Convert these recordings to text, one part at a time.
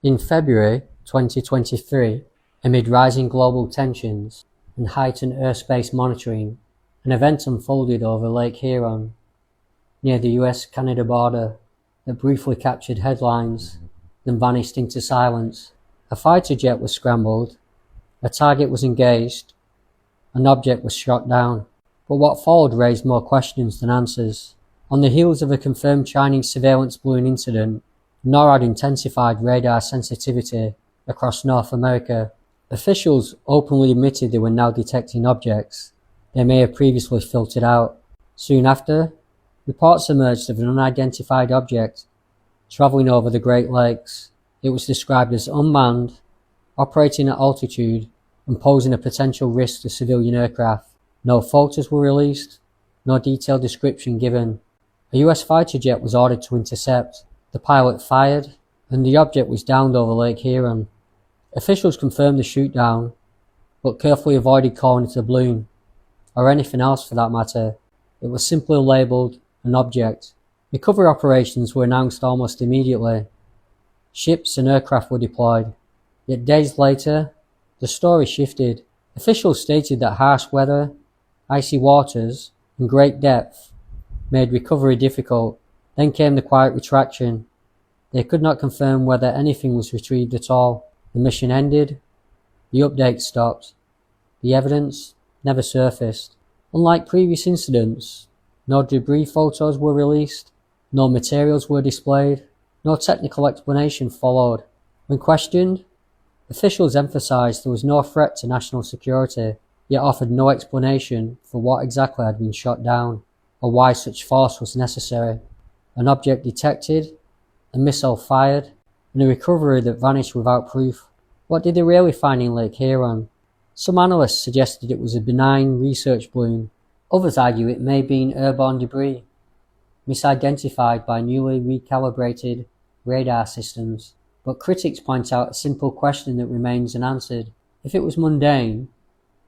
In February 2023, amid rising global tensions and heightened airspace monitoring, an event unfolded over Lake Huron, near the US-Canada border, that briefly captured headlines, then vanished into silence. A fighter jet was scrambled, a target was engaged, an object was shot down. But what followed raised more questions than answers. On the heels of a confirmed Chinese surveillance balloon incident, NORAD intensified radar sensitivity across North America. Officials openly admitted they were now detecting objects they may have previously filtered out. Soon after, reports emerged of an unidentified object traveling over the Great Lakes. It was described as unmanned, operating at altitude, and posing a potential risk to civilian aircraft. No photos were released, no detailed description given. A US fighter jet was ordered to intercept. The pilot fired, and the object was downed over Lake Huron. Officials confirmed the shootdown, but carefully avoided calling it a balloon, or anything else for that matter. It was simply labelled an object. Recovery operations were announced almost immediately. Ships and aircraft were deployed. Yet days later, the story shifted. Officials stated that harsh weather, icy waters, and great depth made recovery difficult. Then came the quiet retraction. They could not confirm whether anything was retrieved at all. The mission ended. The update stopped. The evidence never surfaced. Unlike previous incidents, no debris photos were released, no materials were displayed, no technical explanation followed. When questioned, officials emphasized there was no threat to national security, yet offered no explanation for what exactly had been shot down, or why such force was necessary. An object detected, a missile fired, and a recovery that vanished without proof. What did they really find in Lake Huron? Some analysts suggested it was a benign research balloon. Others argue it may have been airborne debris, misidentified by newly recalibrated radar systems. But critics point out a simple question that remains unanswered. If it was mundane,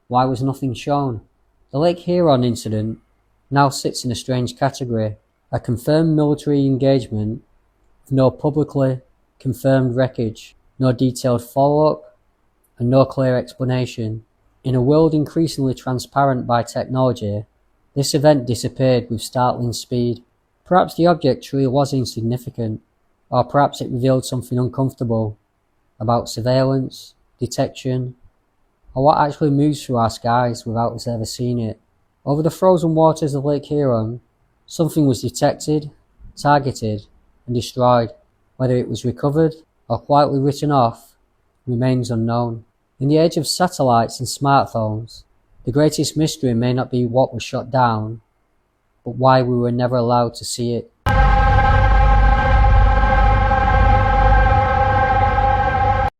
why was nothing shown? The Lake Huron incident now sits in a strange category. A confirmed military engagement with no publicly confirmed wreckage, no detailed follow-up, and no clear explanation. In a world increasingly transparent by technology, this event disappeared with startling speed. Perhaps the object truly was insignificant, or perhaps it revealed something uncomfortable about surveillance, detection, or what actually moves through our skies without us ever seeing it. Over the frozen waters of Lake Huron, something was detected, targeted, and destroyed. Whether it was recovered or quietly written off remains unknown. In the age of satellites and smartphones, the greatest mystery may not be what was shot down, but why we were never allowed to see it.